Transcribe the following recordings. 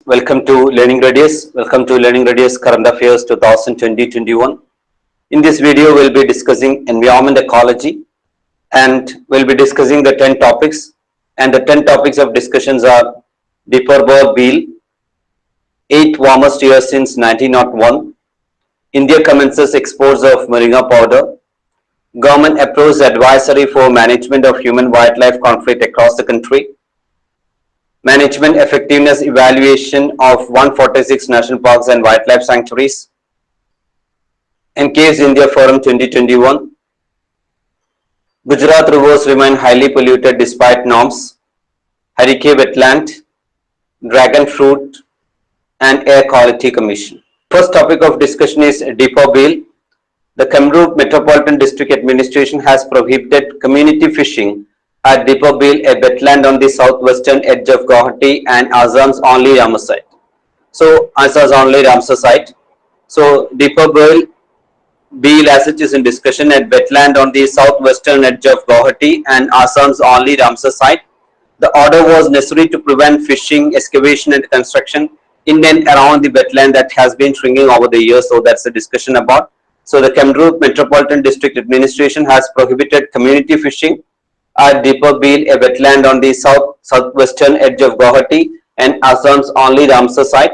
Welcome to Learning Radius. Welcome to Learning Radius Current Affairs 2020-21. In this video, we'll be discussing environment ecology and we'll be discussing the 10 topics. And the 10 topics of discussions are deeper bore bill, 8 warmest years since 1901, India commences exports of Moringa powder, government approves advisory for management of human-wildlife conflict across the country, management effectiveness evaluation of 146 national parks and wildlife sanctuaries, Caves India Forum 2021, Gujarat rivers remain highly polluted despite norms, Harike wetland, dragon fruit and air quality commission. First topic of discussion is depot bill. The Kamrup Metropolitan District Administration has prohibited community fishing at Depot Bill, a wetland on the southwestern edge of Guwahati and Assam's only Ramsar site. So, Assam's only Ramsar site. So, Depot Bill as such is in discussion at wetland on the southwestern edge of Guwahati and Assam's only Ramsar site. The order was necessary to prevent fishing, excavation and construction in and around the wetland that has been shrinking over the years. So, that's the discussion about. So, the Kamrup Metropolitan District Administration has prohibited community fishing at Depot Bill, a wetland on the southwestern edge of Guwahati and Assam's only Ramsar site.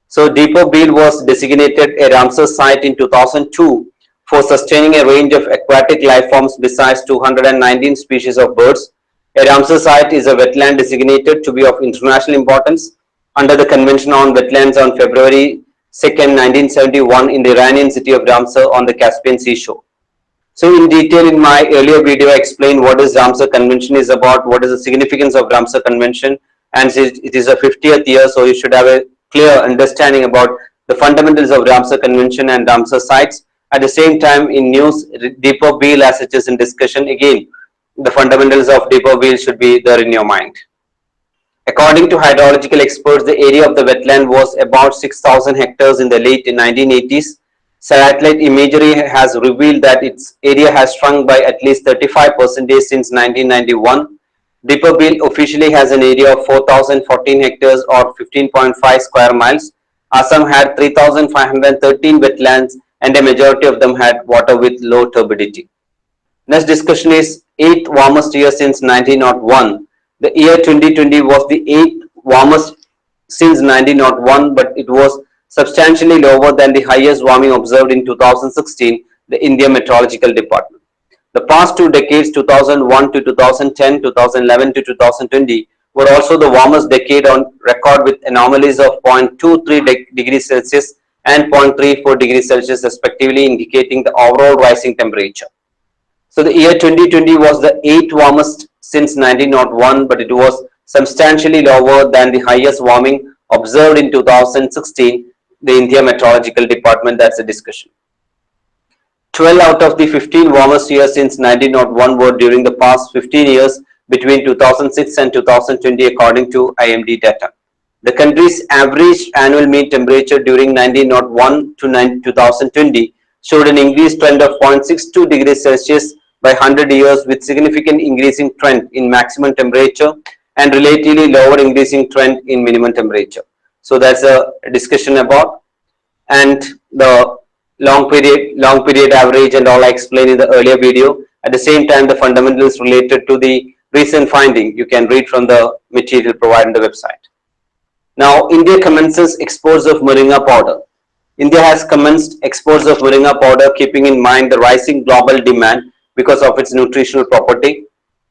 So, Depot Bill was designated a Ramsar site in 2002 for sustaining a range of aquatic life forms besides 219 species of birds. A Ramsar site is a wetland designated to be of international importance under the Convention on Wetlands on February 2nd, 1971 in the Iranian city of Ramsar on the Caspian Sea shore. So in detail in my earlier video, I explained what is Ramsar Convention is about, what is the significance of Ramsar Convention, and it is a 50th year, so you should have a clear understanding about the fundamentals of Ramsar Convention and Ramsar sites. At the same time, in news, Depot Bill as such is in discussion. Again, the fundamentals of Depot Bill should be there in your mind. According to hydrological experts, the area of the wetland was about 6,000 hectares in the late 1980s. Satellite imagery has revealed that its area has shrunk by at least 35% since 1991. Depot Bill officially has an area of 4,014 hectares or 15.5 square miles. Assam had 3,513 wetlands and a majority of them had water with low turbidity. Next discussion is 8th warmest year since 1901. The year 2020 was the 8th warmest since 1901, but it was substantially lower than the highest warming observed in 2016, the India Meteorological Department. The past 2 decades, 2001 to 2010, 2011 to 2020, were also the warmest decade on record with anomalies of 0.23 degrees Celsius and 0.34 degrees Celsius respectively, indicating the overall rising temperature. So the year 2020 was the 8th warmest since 1901, but it was substantially lower than the highest warming observed in 2016, the India Meteorological Department. That's a discussion. 12 out of the 15 warmest years since 1901 were during the past 15 years between 2006 and 2020 according to IMD data. The country's average annual mean temperature during 1901 to 2020 showed an increased trend of 0.62 degrees Celsius by 100 years, with significant increasing trend in maximum temperature and relatively lower increasing trend in minimum temperature. So that's a discussion about, and the long period average and all I explained in the earlier video. At the same time, the fundamentals related to the recent finding you can read from the material provided on the website. Now, India commences exports of Moringa powder. India has commenced exports of Moringa powder, keeping in mind the rising global demand because of its nutritional property.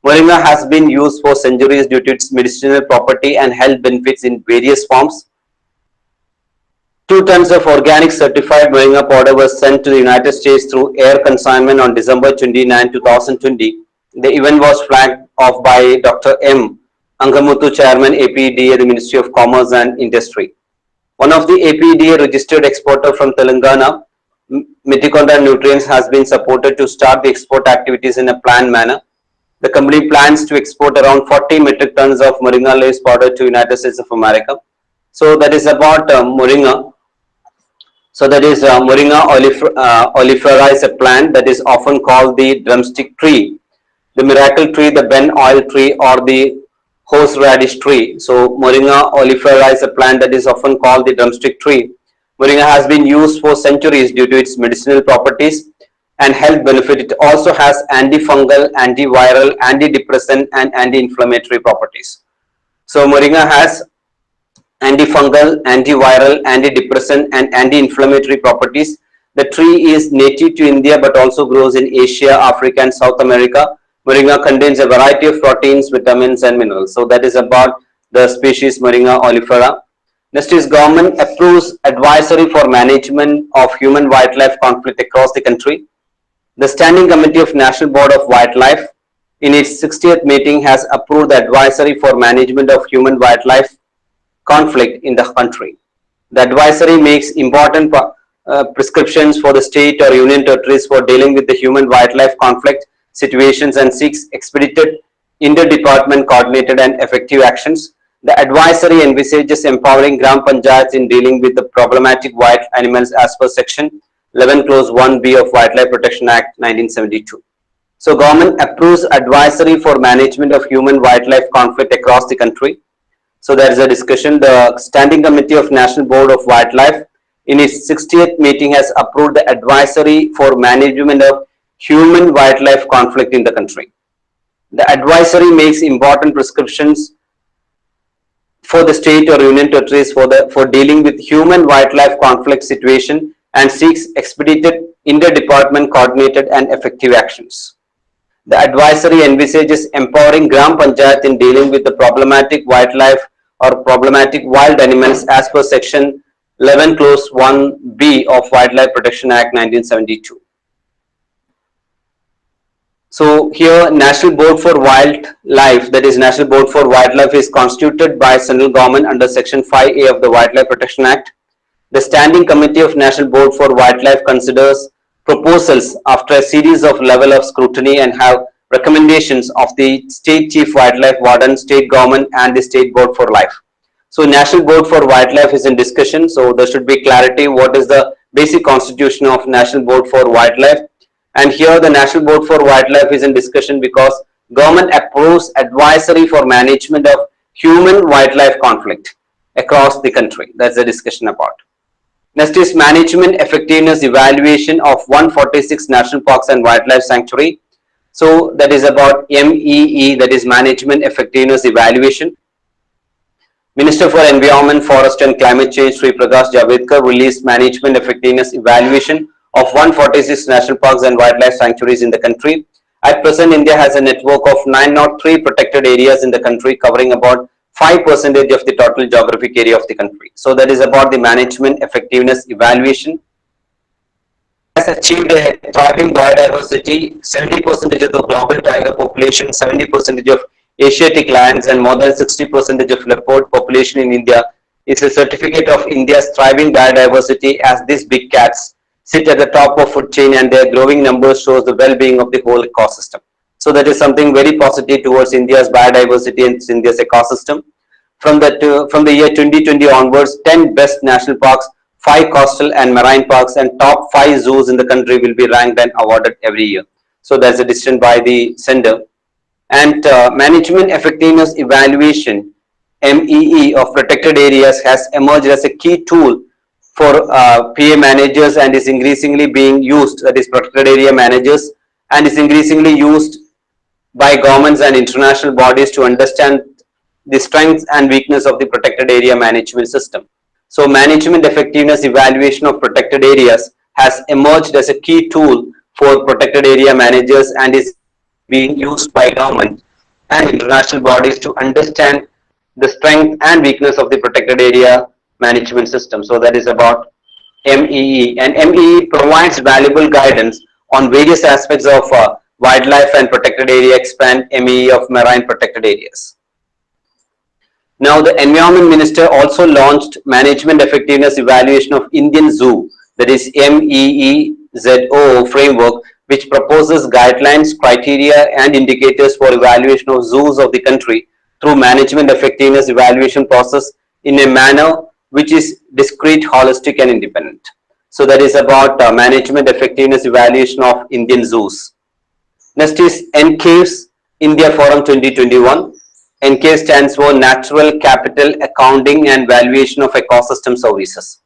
Moringa has been used for centuries due to its medicinal property and health benefits in various forms. 2 tons of organic certified Moringa powder was sent to the United States through air consignment on December 29, 2020. The event was flagged off by Dr. M. Angamuthu, Chairman, APDA, the Ministry of Commerce and Industry. One of the APDA registered exporter from Telangana, Mitochondria Nutrients, has been supported to start the export activities in a planned manner. The company plans to export around 40 metric tons of Moringa leaves powder to United States of America. So that is about Moringa. So that is Moringa oleifera is a plant that is often called the drumstick tree, the miracle tree, the Ben oil tree, or the horseradish tree. So Moringa oleifera is a plant that is often called the drumstick tree. Moringa has been used for centuries due to its medicinal properties and health benefit. It also has antifungal, antiviral, antidepressant and anti-inflammatory properties. So Moringa has antifungal, antiviral, antidepressant and anti-inflammatory properties. The tree is native to India but also grows in Asia, Africa and South America. Moringa contains a variety of proteins, vitamins and minerals. So that is about the species Moringa oleifera. Next is government approves advisory for management of human-wildlife conflict across the country. The Standing Committee of National Board of Wildlife in its 60th meeting has approved the advisory for management of human-wildlife conflict in the country. The advisory makes important prescriptions for the state or union territories for dealing with the human-wildlife conflict situations and seeks expedited, inter-department coordinated and effective actions. The advisory envisages empowering Gram Panchayats in dealing with the problematic wild animals as per section 11 clause 1b of Wildlife Protection Act 1972. So government approves advisory for management of human-wildlife conflict across the country. So there is a discussion. The Standing Committee of National Board of Wildlife in its 60th meeting has approved the advisory for management of human-wildlife conflict in the country. The advisory makes important prescriptions for the state or union territories for dealing with human-wildlife conflict situation and seeks expedited, inter-department coordinated and effective actions. The advisory envisages empowering Gram Panchayat in dealing with the problematic wildlife or problematic wild animals as per section 11 clause 1b of Wildlife Protection Act 1972. So here National Board for Wildlife, that is National Board for Wildlife, is constituted by central government under section 5A of the Wildlife Protection Act. The Standing Committee of National Board for Wildlife considers proposals after a series of level of scrutiny and have recommendations of the State Chief Wildlife Warden, State Government and the State Board for Life. So National Board for Wildlife is in discussion, so there should be clarity what is the basic constitution of National Board for Wildlife. And here the National Board for Wildlife is in discussion because government approves advisory for management of human-wildlife conflict across the country. That's the discussion about. Next is management effectiveness evaluation of 146 national parks and wildlife sanctuary. So that is about MEE, that is management effectiveness evaluation. Minister for Environment, Forest and Climate Change, Sri Prakash Javadekar, released management effectiveness evaluation of 146 national parks and wildlife sanctuaries in the country. At present, India has a network of 903 protected areas in the country, covering about 5% of the total geographic area of the country. So that is about the management effectiveness evaluation. Has achieved a thriving biodiversity, 70% of the global tiger population, 70% of Asiatic lions and more than 60% of leopard population in India. It's a certificate of India's thriving biodiversity as these big cats sit at the top of food chain and their growing numbers shows the well-being of the whole ecosystem. So that is something very positive towards India's biodiversity and India's ecosystem. From the year 2020 onwards, 10 best national parks, 5 coastal and marine parks and top 5 zoos in the country will be ranked and awarded every year. So that's a decision by the center. And management effectiveness evaluation, MEE, of protected areas has emerged as a key tool for PA managers and is increasingly being used, that is protected area managers, and is increasingly used by governments and international bodies to understand the strengths and weakness of the protected area management system. So management effectiveness evaluation of protected areas has emerged as a key tool for protected area managers and is being used by government and international bodies to understand the strength and weakness of the protected area management system. So that is about MEE, and MEE provides valuable guidance on various aspects of wildlife and protected area, expand MEE of marine protected areas. Now the Environment Minister also launched Management Effectiveness Evaluation of Indian Zoo, that is MEEZO framework, which proposes guidelines, criteria and indicators for evaluation of zoos of the country through management effectiveness evaluation process in a manner which is discrete, holistic and independent. So that is about management effectiveness evaluation of Indian zoos. Next is NCAVES India Forum 2021. NK stands for Natural Capital Accounting and Valuation of Ecosystem Services.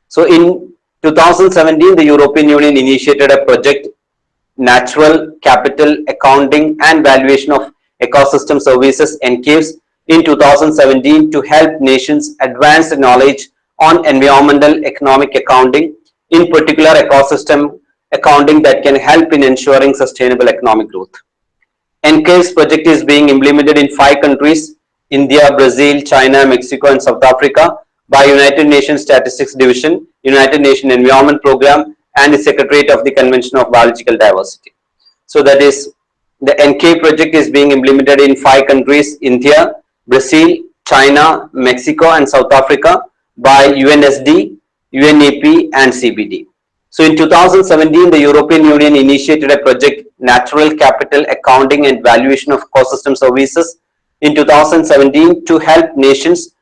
So in 2017, the European Union initiated a project, Natural Capital Accounting and Valuation of Ecosystem Services (NCAVS) in 2017 to help nations advance knowledge on environmental economic accounting, in particular ecosystem accounting that can help in ensuring sustainable economic growth. NCAVS project is being implemented in 5 countries: India, Brazil, China, Mexico and South Africa by United Nations Statistics Division, United Nations Environment Program and the Secretariat of the Convention of Biological Diversity. So that is, the NK project is being implemented in 5 countries: India, Brazil, China, Mexico and South Africa by UNSD, UNEP and CBD. So in 2017, the European Union initiated a project, Natural Capital Accounting and Valuation of Ecosystem Services in 2017 to help nations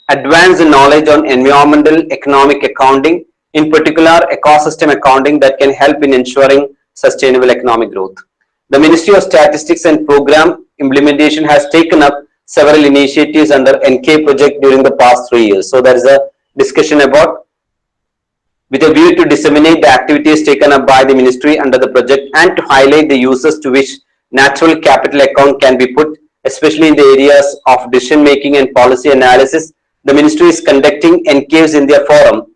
advance the knowledge on environmental economic accounting, in particular ecosystem accounting that can help in ensuring sustainable economic growth. The Ministry of Statistics and Program Implementation has taken up several initiatives under NK project during the past 3 years. So there is a discussion about, with a view to disseminate the activities taken up by the ministry under the project and to highlight the uses to which natural capital account can be put, especially in the areas of decision making and policy analysis. The ministry is conducting NCAVS India Forum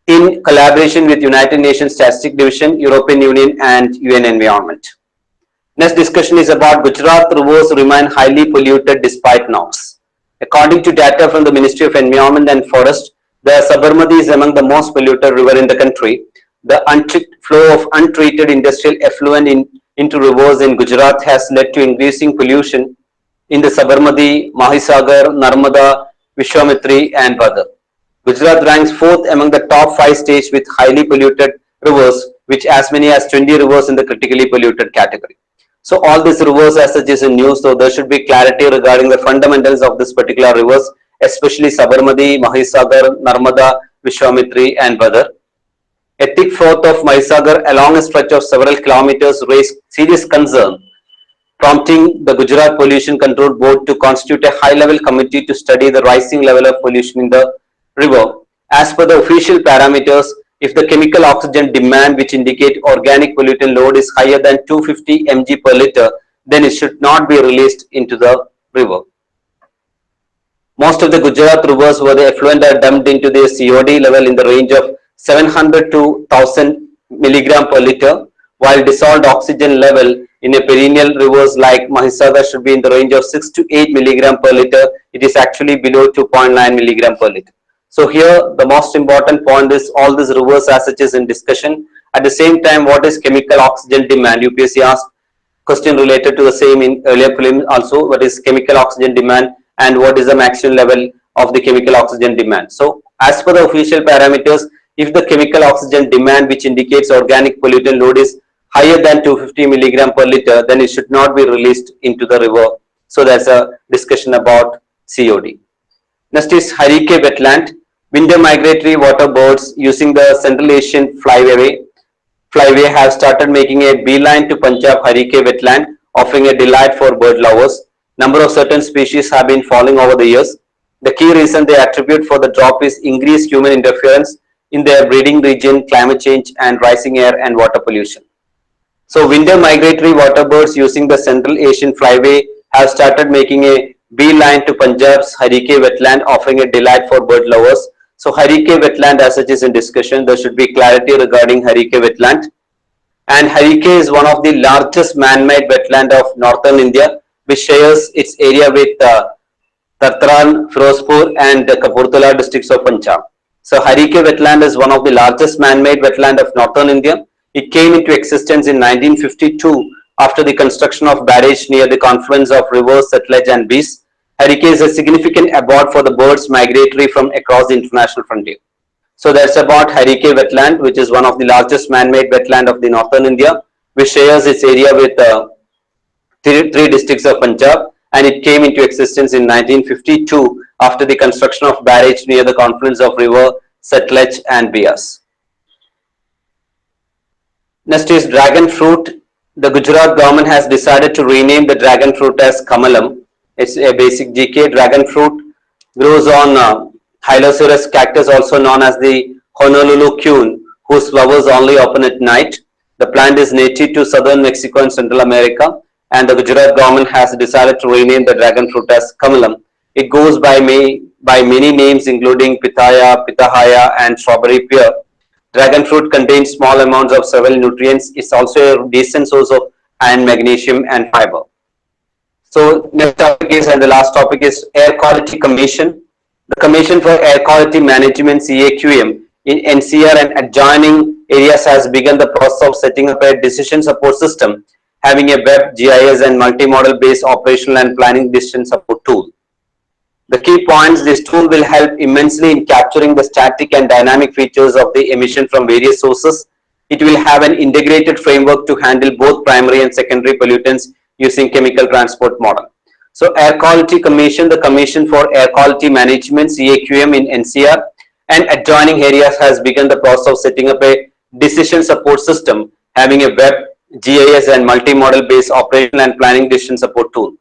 in collaboration with United Nations Statistics Division, European Union and UN Environment. Next discussion is about Gujarat rivers remain highly polluted despite norms. According to data from the Ministry of Environment and Forest, the Sabarmati is among the most polluted river in the country. The unchecked flow of untreated industrial effluent into rivers in Gujarat has led to increasing pollution in the Sabarmati, Mahisagar, Narmada, Vishwamitri and Bhadra. Gujarat ranks 4th among the top 5 states with highly polluted rivers, which as many as 20 rivers in the critically polluted category. So all these rivers as such is in news, so there should be clarity regarding the fundamentals of this particular rivers, especially Sabarmati, Mahisagar, Narmada, Vishwamitri and Bhadra. A thick froth of Mahisagar along a stretch of several kilometers raised serious concern, prompting the Gujarat Pollution Control Board to constitute a high-level committee to study the rising level of pollution in the river. As per the official parameters, if the chemical oxygen demand, which indicate organic pollutant load, is higher than 250 mg per liter, then it should not be released into the river. Most of the Gujarat rivers where the effluent are dumped into the COD level in the range of 700 to 1000 milligram per liter, while dissolved oxygen level in a perennial rivers like Mahisagar should be in the range of 6 to 8 milligram per liter. It is actually below 2.9 milligram per liter. So here the most important point is all these rivers as such is in discussion. At the same time, what is chemical oxygen demand? UPSC asked question related to the same in earlier prelims also. What is chemical oxygen demand and what is the maximum level of the chemical oxygen demand? So as per the official parameters, if the chemical oxygen demand, which indicates organic pollutant load, is higher than 250 milligram per liter, then it should not be released into the river. So that's a discussion about COD. Next is Harike wetland. Winter migratory water birds using the Central Asian flyway have started making a beeline to Punjab Harike wetland, offering a delight for bird lovers. Number of certain species have been falling over the years. The key reason they attribute for the drop is increased human interference in their breeding region, climate change and rising air and water pollution. So winter migratory water birds using the Central Asian flyway have started making a beeline to Punjab's Harike wetland, offering a delight for bird lovers. So Harike wetland as such is in discussion. There should be clarity regarding Harike wetland. And Harike is one of the largest man-made wetland of northern India, which shares its area with Tartaran, Firozpur and Kapurthala districts of Punjab. So Harike wetland is one of the largest man-made wetland of northern India. It came into existence in 1952 after the construction of barrage near the confluence of rivers Satluj and Beas. Harike is a significant abode for the birds migratory from across the international frontier. So that's about Harike wetland, which is one of the largest man-made wetland of the northern India, which shares its area with three districts of Punjab, and it came into existence in 1952 after the construction of barrage near the confluence of river Satluj and Beas. Next is dragon fruit. The Gujarat government has decided to rename the dragon fruit as Kamalam. It's a basic GK. Dragon fruit grows on Hyloceras cactus, also known as the Honolulu cune, whose flowers only open at night. The plant is native to southern Mexico and Central America, and the Gujarat government has decided to rename the dragon fruit as Kamalam. It goes by many names, including Pitaya, Pitahaya, and strawberry pear. Dragon fruit contains small amounts of several nutrients. It's also a decent source of iron, magnesium, and fiber. So next topic is, and the last topic is Air Quality Commission. The Commission for Air Quality Management (CAQM) in NCR and adjoining areas has begun the process of setting up a decision support system having a web, GIS, and multimodal based operational and planning decision support tool. The key points: this tool will help immensely in capturing the static and dynamic features of the emission from various sources. It will have an integrated framework to handle both primary and secondary pollutants using chemical transport model. So Air Quality Commission, the Commission for Air Quality Management (CAQM) in NCR and adjoining areas has begun the process of setting up a decision support system having a web, GIS, and multimodal based operational and planning decision support tool.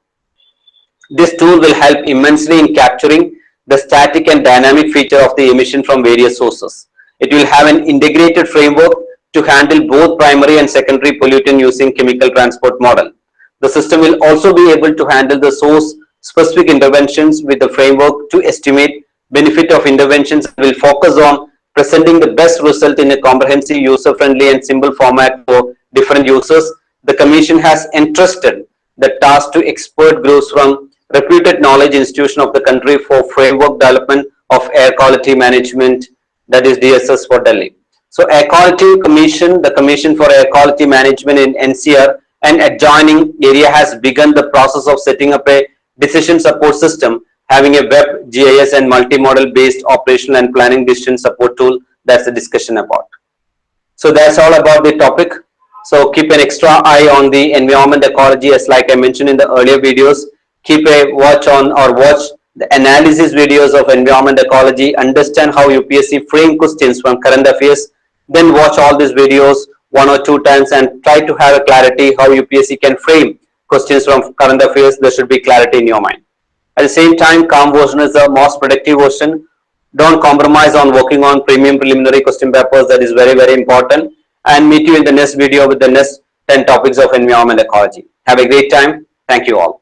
This tool will help immensely in capturing the static and dynamic feature of the emission from various sources. It will have an integrated framework to handle both primary and secondary pollutant using chemical transport model. The system will also be able to handle the source specific interventions with the framework to estimate benefit of interventions and will focus on presenting the best result in a comprehensive, user-friendly and simple format for different users. The Commission has entrusted the task to expert groups from reputed knowledge institution of the country for framework development of air quality management, that is DSS for Delhi. So Air Quality Commission, the Commission for Air Quality Management in NCR and adjoining area has begun the process of setting up a decision support system having a web, GIS and multimodal based operational and planning decision support tool. That's the discussion about. So that's all about the topic. So keep an extra eye on the environment ecology, as like I mentioned in the earlier videos. Keep a watch on or watch the analysis videos of environment ecology, understand how UPSC frame questions from current affairs, then watch all these videos 1 or 2 times and try to have a clarity how UPSC can frame questions from current affairs. There should be clarity in your mind. At the same time, calm version is the most productive version. Don't compromise on working on premium preliminary question papers. That is very, very important. And meet you in the next video with the next 10 topics of environment ecology. Have a great time. Thank you all.